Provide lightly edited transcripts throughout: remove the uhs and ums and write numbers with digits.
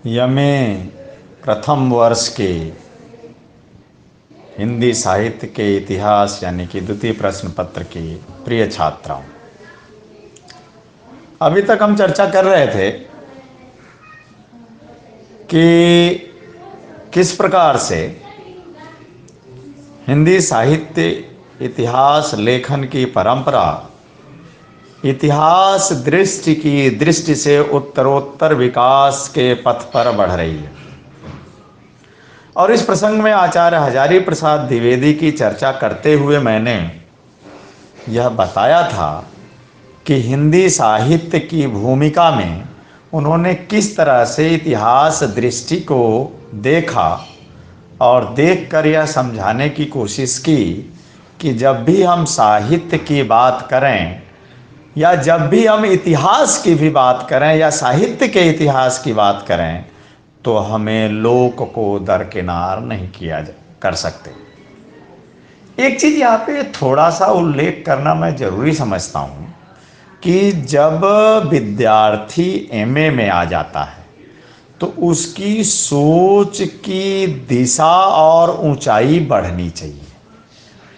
यमे प्रथम वर्ष के हिंदी साहित्य के इतिहास यानी कि द्वितीय प्रश्न पत्र की प्रिय छात्राओं, अभी तक हम चर्चा कर रहे थे कि किस प्रकार से हिंदी साहित्य इतिहास लेखन की परंपरा इतिहास दृष्टि से उत्तरोत्तर विकास के पथ पर बढ़ रही है। और इस प्रसंग में आचार्य हजारी प्रसाद द्विवेदी की चर्चा करते हुए मैंने यह बताया था कि हिंदी साहित्य की भूमिका में उन्होंने किस तरह से इतिहास दृष्टि को देखा और देखकर यह समझाने की कोशिश की कि जब भी हम साहित्य की बात करें या जब भी हम इतिहास की भी बात करें या साहित्य के इतिहास की बात करें तो हमें लोक को दरकिनार नहीं कर सकते। एक चीज़ यहाँ पे थोड़ा सा उल्लेख करना मैं ज़रूरी समझता हूँ कि जब विद्यार्थी एमए में आ जाता है तो उसकी सोच की दिशा और ऊंचाई बढ़नी चाहिए,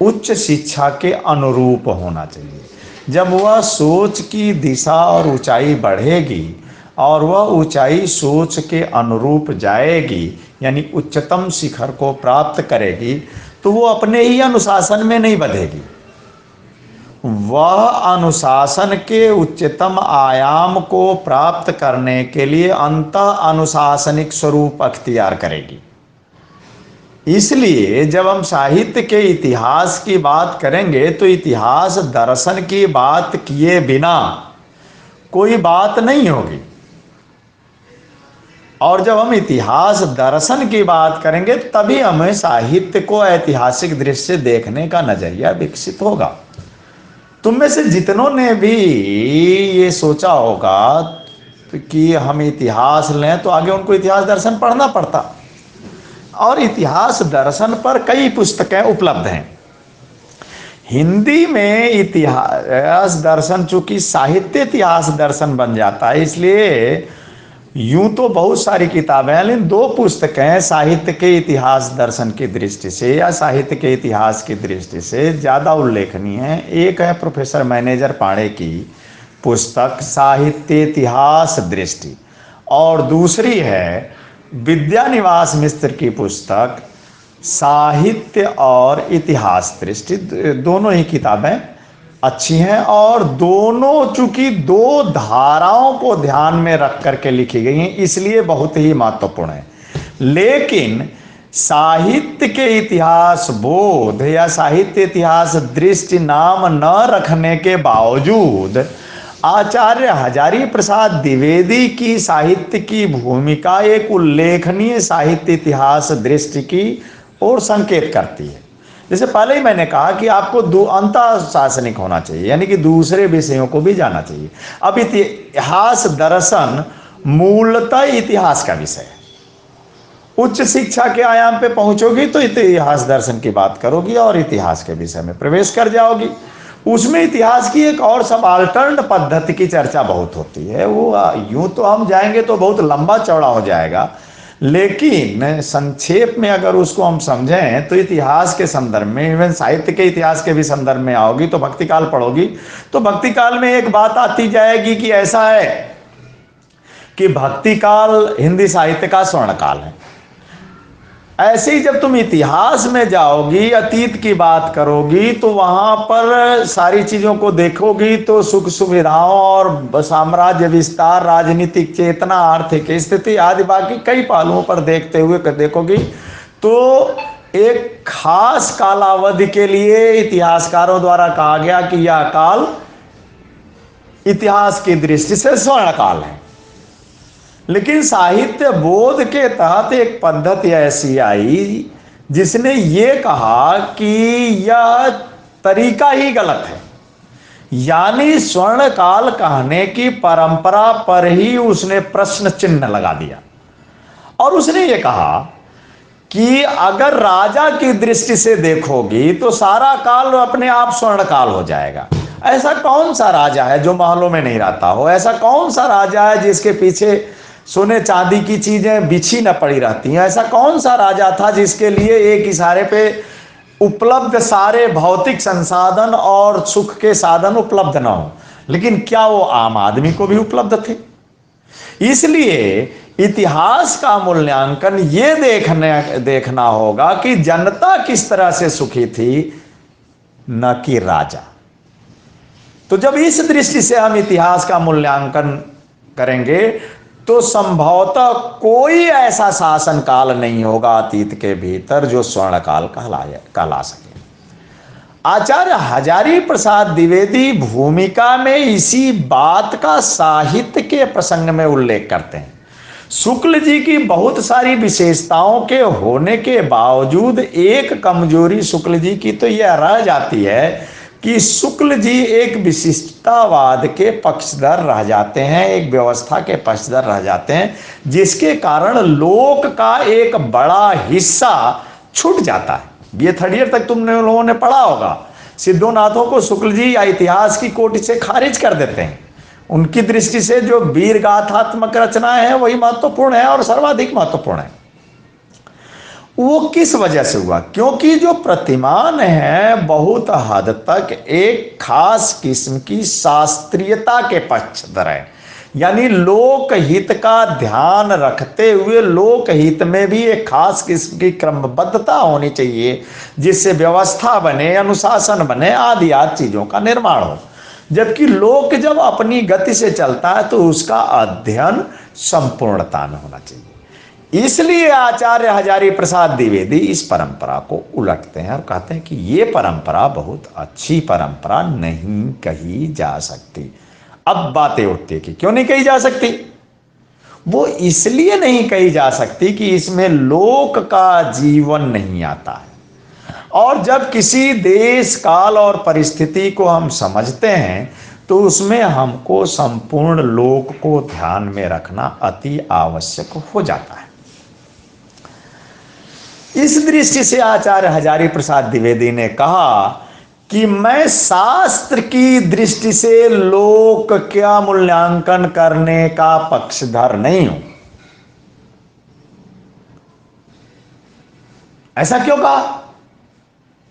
उच्च शिक्षा के अनुरूप होना चाहिए। जब वह सोच की दिशा और ऊंचाई बढ़ेगी और वह ऊंचाई सोच के अनुरूप जाएगी यानी उच्चतम शिखर को प्राप्त करेगी तो वो अपने ही अनुशासन में नहीं बंधेगी, वह अनुशासन के उच्चतम आयाम को प्राप्त करने के लिए अंतः अनुशासनिक स्वरूप अख्तियार करेगी। इसलिए जब हम साहित्य के इतिहास की बात करेंगे तो इतिहास दर्शन की बात किए बिना कोई बात नहीं होगी, और जब हम इतिहास दर्शन की बात करेंगे तभी हमें साहित्य को ऐतिहासिक दृष्टि से देखने का नजरिया विकसित होगा। तुम में से जितनों ने भी ये सोचा होगा कि हम इतिहास लें तो आगे उनको इतिहास दर्शन पढ़ना पड़ता, और इतिहास दर्शन पर कई पुस्तकें उपलब्ध हैं। हिंदी में इतिहास दर्शन चूंकि साहित्य इतिहास दर्शन बन जाता है, इसलिए यूं तो बहुत सारी किताबें हैं लेकिन दो पुस्तकें साहित्य के इतिहास दर्शन की दृष्टि से या साहित्य के इतिहास की दृष्टि से ज़्यादा उल्लेखनीय हैं। एक है प्रोफेसर मैनेजर पांडे की पुस्तक साहित्य इतिहास दृष्टि, और दूसरी है विद्यानिवास मिश्र की पुस्तक साहित्य और इतिहास दृष्टि। दोनों ही किताबें अच्छी हैं और दोनों चूंकि दो धाराओं को ध्यान में रख करके लिखी गई हैं इसलिए बहुत ही महत्वपूर्ण है। लेकिन साहित्य के इतिहास बोध या साहित्य इतिहास दृष्टि नाम न रखने के बावजूद आचार्य हजारी प्रसाद द्विवेदी की साहित्य की भूमिका एक उल्लेखनीय साहित्य इतिहास दृष्टि की ओर संकेत करती है। जैसे पहले ही मैंने कहा कि आपको अंतःशासनिक होना चाहिए यानी कि दूसरे विषयों को भी जाना चाहिए। अब इतिहास दर्शन मूलतः इतिहास का विषय है। उच्च शिक्षा के आयाम पे पहुंचोगी तो इतिहास दर्शन की बात करोगी और इतिहास के विषय में प्रवेश कर जाओगी। उसमें इतिहास की एक और सबाल्टर्न पद्धति की चर्चा बहुत होती है, वो यूं तो हम जाएंगे तो बहुत लंबा चौड़ा हो जाएगा, लेकिन संक्षेप में अगर उसको हम समझें तो इतिहास के संदर्भ में, इवन साहित्य के इतिहास के भी संदर्भ में आओगी तो भक्ति काल पढ़ोगी तो भक्ति काल में एक बात आती जाएगी कि ऐसा है कि भक्ति काल हिंदी साहित्य का स्वर्ण काल है। ऐसे ही जब तुम इतिहास में जाओगी, अतीत की बात करोगी तो वहां पर सारी चीजों को देखोगी तो सुख सुविधाओं और साम्राज्य विस्तार, राजनीतिक चेतना, आर्थिक स्थिति आदि बाकी कई पहलुओं पर देखते हुए देखोगी तो एक खास कालावधि के लिए इतिहासकारों द्वारा कहा गया कि यह काल इतिहास की दृष्टि से स्वर्ण काल है। लेकिन साहित्य बोध के तहत एक पद्धति ऐसी आई जिसने ये कहा कि यह तरीका ही गलत है, यानी स्वर्ण काल कहने की परंपरा पर ही उसने प्रश्न चिन्ह लगा दिया और उसने ये कहा कि अगर राजा की दृष्टि से देखोगी तो सारा काल अपने आप स्वर्ण काल हो जाएगा। ऐसा कौन सा राजा है जो महलों में नहीं रहता हो? ऐसा कौन सा राजा है जिसके पीछे सोने चांदी की चीजें बिछी न पड़ी रहती हैं। ऐसा कौन सा राजा था जिसके लिए एक इशारे पे उपलब्ध सारे भौतिक संसाधन और सुख के साधन उपलब्ध ना हो, लेकिन क्या वो आम आदमी को भी उपलब्ध थे? इसलिए इतिहास का मूल्यांकन ये देखना होगा कि जनता किस तरह से सुखी थी, न कि राजा। तो जब इस दृष्टि से हम इतिहास का मूल्यांकन करेंगे तो संभवतः कोई ऐसा शासन काल नहीं होगा अतीत के भीतर जो स्वर्ण काल कहला सके। आचार्य हजारी प्रसाद द्विवेदी भूमिका में इसी बात का साहित्य के प्रसंग में उल्लेख करते हैं। शुक्ल जी की बहुत सारी विशेषताओं के होने के बावजूद एक कमजोरी शुक्ल जी की तो यह रह जाती है कि शुक्ल जी एक विशिष्टतावाद के पक्षधर रह जाते हैं, एक व्यवस्था के पक्षधर रह जाते हैं, जिसके कारण लोक का एक बड़ा हिस्सा छूट जाता है। ये थर्ड ईयर तक तुमने लोगों ने पढ़ा होगा। सिद्धोनाथों को शुक्ल जी या इतिहास की कोटि से खारिज कर देते हैं। उनकी दृष्टि से जो वीर गाथात्मक रचनाएं हैं वही महत्वपूर्ण है और सर्वाधिक महत्वपूर्ण है। वो किस वजह से हुआ? क्योंकि जो प्रतिमान है बहुत हद तक एक खास किस्म की शास्त्रीयता के पक्षधर है, यानी लोक हित का ध्यान रखते हुए लोक हित में भी एक खास किस्म की क्रमबद्धता होनी चाहिए, जिससे व्यवस्था बने, अनुशासन बने, आदि आदि चीजों का निर्माण हो। जबकि लोक जब अपनी गति से चलता है तो उसका अध्ययन संपूर्णता में होना चाहिए। इसलिए आचार्य हजारी प्रसाद द्विवेदी इस परंपरा को उलटते हैं और कहते हैं कि ये परंपरा बहुत अच्छी परंपरा नहीं कही जा सकती। अब बातें उठती कि क्यों नहीं कही जा सकती? वो इसलिए नहीं कही जा सकती कि इसमें लोक का जीवन नहीं आता है। और जब किसी देश काल और परिस्थिति को हम समझते हैं तो उसमें हमको संपूर्ण लोक को ध्यान में रखना अति आवश्यक हो जाता है। इस दृष्टि से आचार्य हजारी प्रसाद द्विवेदी ने कहा कि मैं शास्त्र की दृष्टि से लोक का मूल्यांकन करने का पक्षधर नहीं हूं। ऐसा क्यों कहा?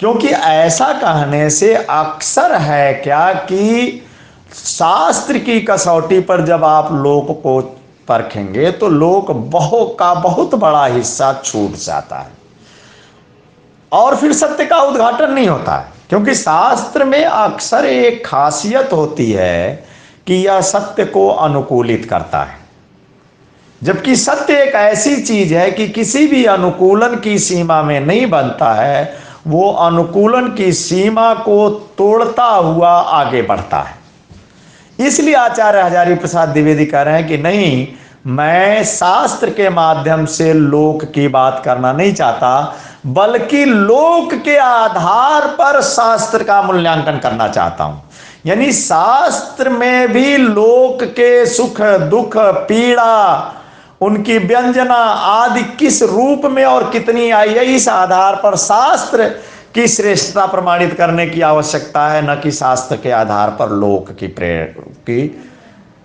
क्योंकि ऐसा कहने से अक्सर है क्या कि शास्त्र की कसौटी पर जब आप लोक को परखेंगे तो लोक बहुत बड़ा हिस्सा छूट जाता है और फिर सत्य का उद्घाटन नहीं होता है। क्योंकि शास्त्र में अक्सर एक खासियत होती है कि यह सत्य को अनुकूलित करता है, जबकि सत्य एक ऐसी चीज है कि किसी भी अनुकूलन की सीमा में नहीं बनता है, वो अनुकूलन की सीमा को तोड़ता हुआ आगे बढ़ता है। इसलिए आचार्य हजारी प्रसाद द्विवेदी कह रहे हैं कि नहीं, मैं शास्त्र के माध्यम से लोक की बात करना नहीं चाहता, बल्कि लोक के आधार पर शास्त्र का मूल्यांकन करना चाहता हूं। यानी शास्त्र में भी लोक के सुख दुख पीड़ा, उनकी व्यंजना आदि किस रूप में और कितनी आई है, इस आधार पर शास्त्र की श्रेष्ठता प्रमाणित करने की आवश्यकता है, न कि शास्त्र के आधार पर लोक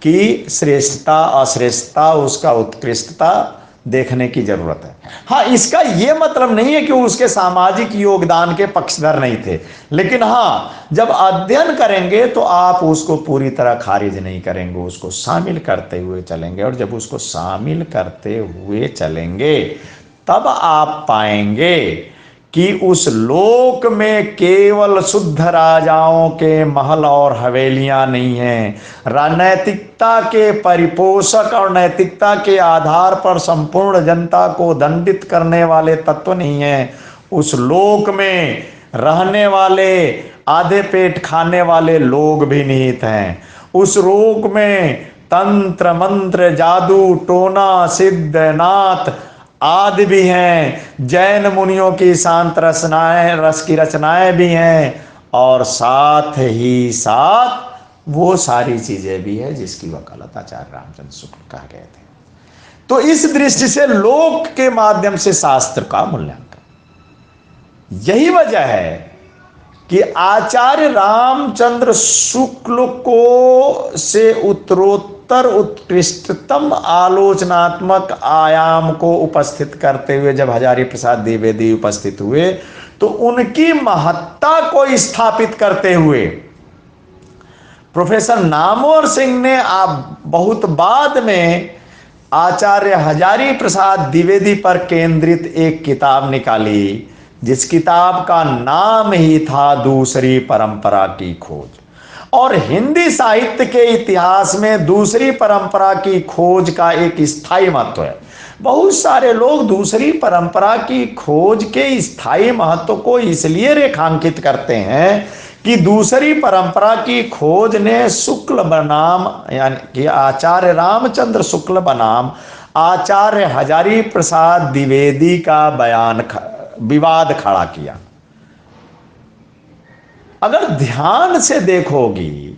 की श्रेष्ठता अश्रेष्ठता, उसका उत्कृष्टता देखने की जरूरत है। हाँ, इसका यह मतलब नहीं है कि उसके सामाजिक योगदान के पक्षधर नहीं थे, लेकिन हाँ, जब अध्ययन करेंगे तो आप उसको पूरी तरह खारिज नहीं करेंगे, उसको शामिल करते हुए चलेंगे। और जब उसको शामिल करते हुए चलेंगे तब आप पाएंगे कि उस लोक में केवल शुद्ध राजाओं के महल और हवेलियां नहीं हैं, राजनैतिकता के परिपोषक और नैतिकता के आधार पर संपूर्ण जनता को दंडित करने वाले तत्व नहीं हैं। उस लोक में रहने वाले आधे पेट खाने वाले लोग भी निहित हैं। उस लोक में तंत्र मंत्र जादू टोना सिद्ध नाथ आदि भी हैं, जैन मुनियों की शांत रचनाएं रस की रचनाएं भी हैं, और साथ ही साथ वो सारी चीजें भी है जिसकी वकालत आचार्य रामचंद्र शुक्ल कह गए थे। तो इस दृष्टि से लोक के माध्यम से शास्त्र का मूल्यांकन, यही वजह है कि आचार्य रामचंद्र शुक्ल को से उत्तरोत्तर उत्तर उत्कृष्टतम आलोचनात्मक आयाम को उपस्थित करते हुए जब हजारी प्रसाद द्विवेदी उपस्थित हुए तो उनकी महत्ता को स्थापित करते हुए प्रोफेसर नामवर सिंह ने आप बहुत बाद में आचार्य हजारी प्रसाद द्विवेदी पर केंद्रित एक किताब निकाली, जिस किताब का नाम ही था दूसरी परंपरा की खोज। और हिंदी साहित्य के इतिहास में दूसरी परंपरा की खोज का एक स्थायी महत्व है। बहुत सारे लोग दूसरी परंपरा की खोज के स्थायी महत्व को इसलिए रेखांकित करते हैं कि दूसरी परंपरा की खोज ने शुक्ल बनाम यानी कि आचार्य रामचंद्र शुक्ल बनाम आचार्य हजारी प्रसाद द्विवेदी का विवाद खड़ा किया। अगर ध्यान से देखोगी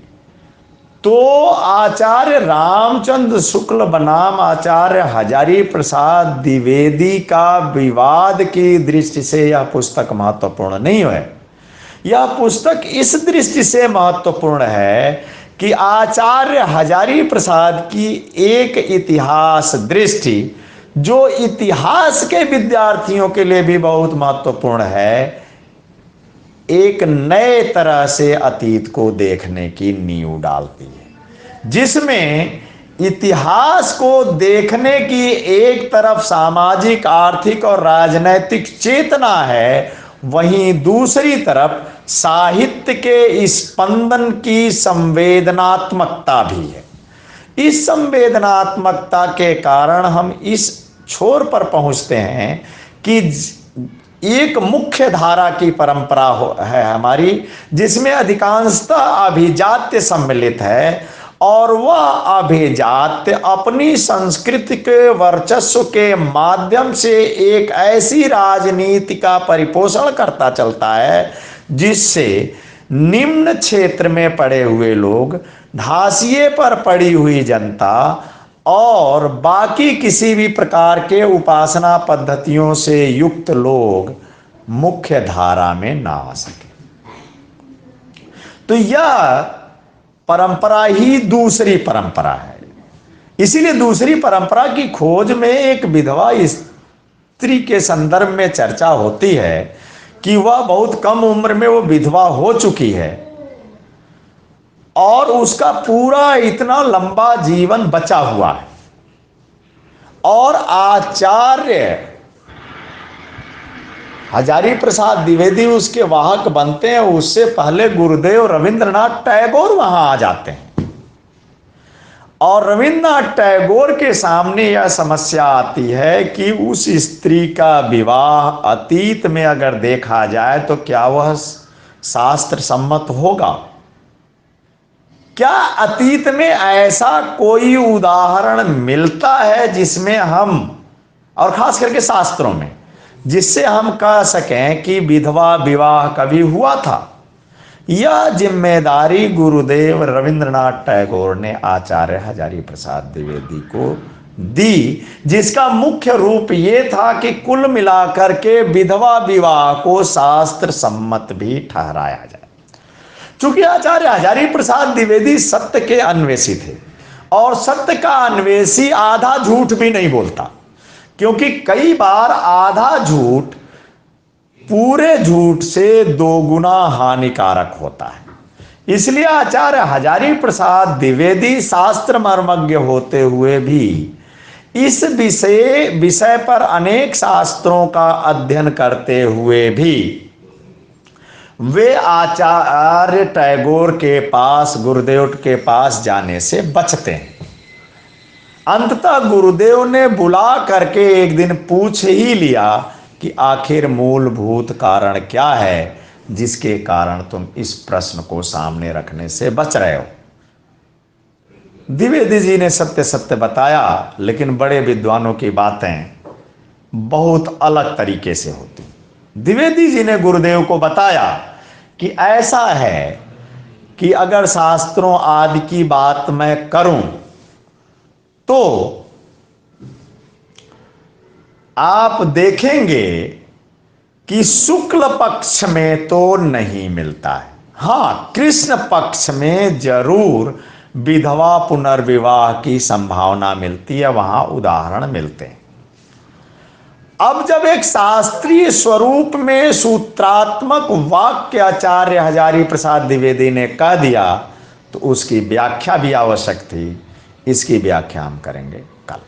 तो आचार्य रामचंद्र शुक्ल बनाम आचार्य हजारी प्रसाद द्विवेदी का विवाद की दृष्टि से यह पुस्तक महत्वपूर्ण नहीं है। यह पुस्तक इस दृष्टि से महत्वपूर्ण है कि आचार्य हजारी प्रसाद की एक इतिहास दृष्टि, जो इतिहास के विद्यार्थियों के लिए भी बहुत महत्वपूर्ण है, एक नए तरह से अतीत को देखने की नींव डालती है, जिसमें इतिहास को देखने की एक तरफ सामाजिक, आर्थिक और राजनैतिक चेतना है, वहीं दूसरी तरफ साहित्य के स्पंदन की संवेदनात्मकता भी है। इस संवेदनात्मकता के कारण हम इस छोर पर पहुंचते हैं कि एक मुख्य धारा की परंपरा है हमारी, जिसमें अधिकांशतः अभिजात्य सम्मिलित है, और वह अभिजात्य अपनी संस्कृति के वर्चस्व के माध्यम से एक ऐसी राजनीति का परिपोषण करता चलता है जिससे निम्न क्षेत्र में पड़े हुए लोग, हाशिए पर पड़ी हुई जनता और बाकी किसी भी प्रकार के उपासना पद्धतियों से युक्त लोग मुख्य धारा में ना आ सके। तो यह परंपरा ही दूसरी परंपरा है। इसीलिए दूसरी परंपरा की खोज में एक विधवा स्त्री के संदर्भ में चर्चा होती है कि वह बहुत कम उम्र में वो विधवा हो चुकी है और उसका पूरा इतना लंबा जीवन बचा हुआ है, और आचार्य हजारी प्रसाद द्विवेदी उसके वाहक बनते हैं। उससे पहले गुरुदेव रविंद्रनाथ टैगोर वहां आ जाते हैं, और रविंद्रनाथ टैगोर के सामने यह समस्या आती है कि उस स्त्री का विवाह अतीत में अगर देखा जाए तो क्या वह शास्त्र सम्मत होगा? क्या अतीत में ऐसा कोई उदाहरण मिलता है जिसमें हम, और खास करके शास्त्रों में, जिससे हम कह सकें कि विधवा विवाह कभी हुआ था? यह जिम्मेदारी गुरुदेव रविंद्रनाथ टैगोर ने आचार्य हजारी प्रसाद द्विवेदी को दी, जिसका मुख्य रूप यह था कि कुल मिलाकर के विधवा विवाह को शास्त्र सम्मत भी ठहराया जाए। चूंकि आचार्य हजारी प्रसाद द्विवेदी सत्य के अन्वेषी थे, और सत्य का अन्वेषी आधा झूठ भी नहीं बोलता, क्योंकि कई बार आधा झूठ पूरे झूठ से दोगुना हानिकारक होता है। इसलिए आचार्य हजारी प्रसाद द्विवेदी शास्त्र मर्मज्ञ होते हुए भी इस विषय पर अनेक शास्त्रों का अध्ययन करते हुए भी वे आचार्य टैगोर के पास, गुरुदेव के पास जाने से बचते हैं। अंततः गुरुदेव ने बुला करके एक दिन पूछ ही लिया कि आखिर मूलभूत कारण क्या है जिसके कारण तुम इस प्रश्न को सामने रखने से बच रहे हो। द्विवेदी जी ने सत्य सत्य बताया, लेकिन बड़े विद्वानों की बातें बहुत अलग तरीके से होती। द्विवेदी जी ने गुरुदेव को बताया कि ऐसा है कि अगर शास्त्रों आदि की बात मैं करूं तो आप देखेंगे कि शुक्ल पक्ष में तो नहीं मिलता है, हाँ कृष्ण पक्ष में जरूर विधवा पुनर्विवाह की संभावना मिलती है, वहां उदाहरण मिलते हैं। अब जब एक शास्त्रीय स्वरूप में सूत्रात्मक वाक्य आचार्य हजारी प्रसाद द्विवेदी ने कह दिया, तो उसकी व्याख्या भी आवश्यक थी। इसकी व्याख्या हम करेंगे कल।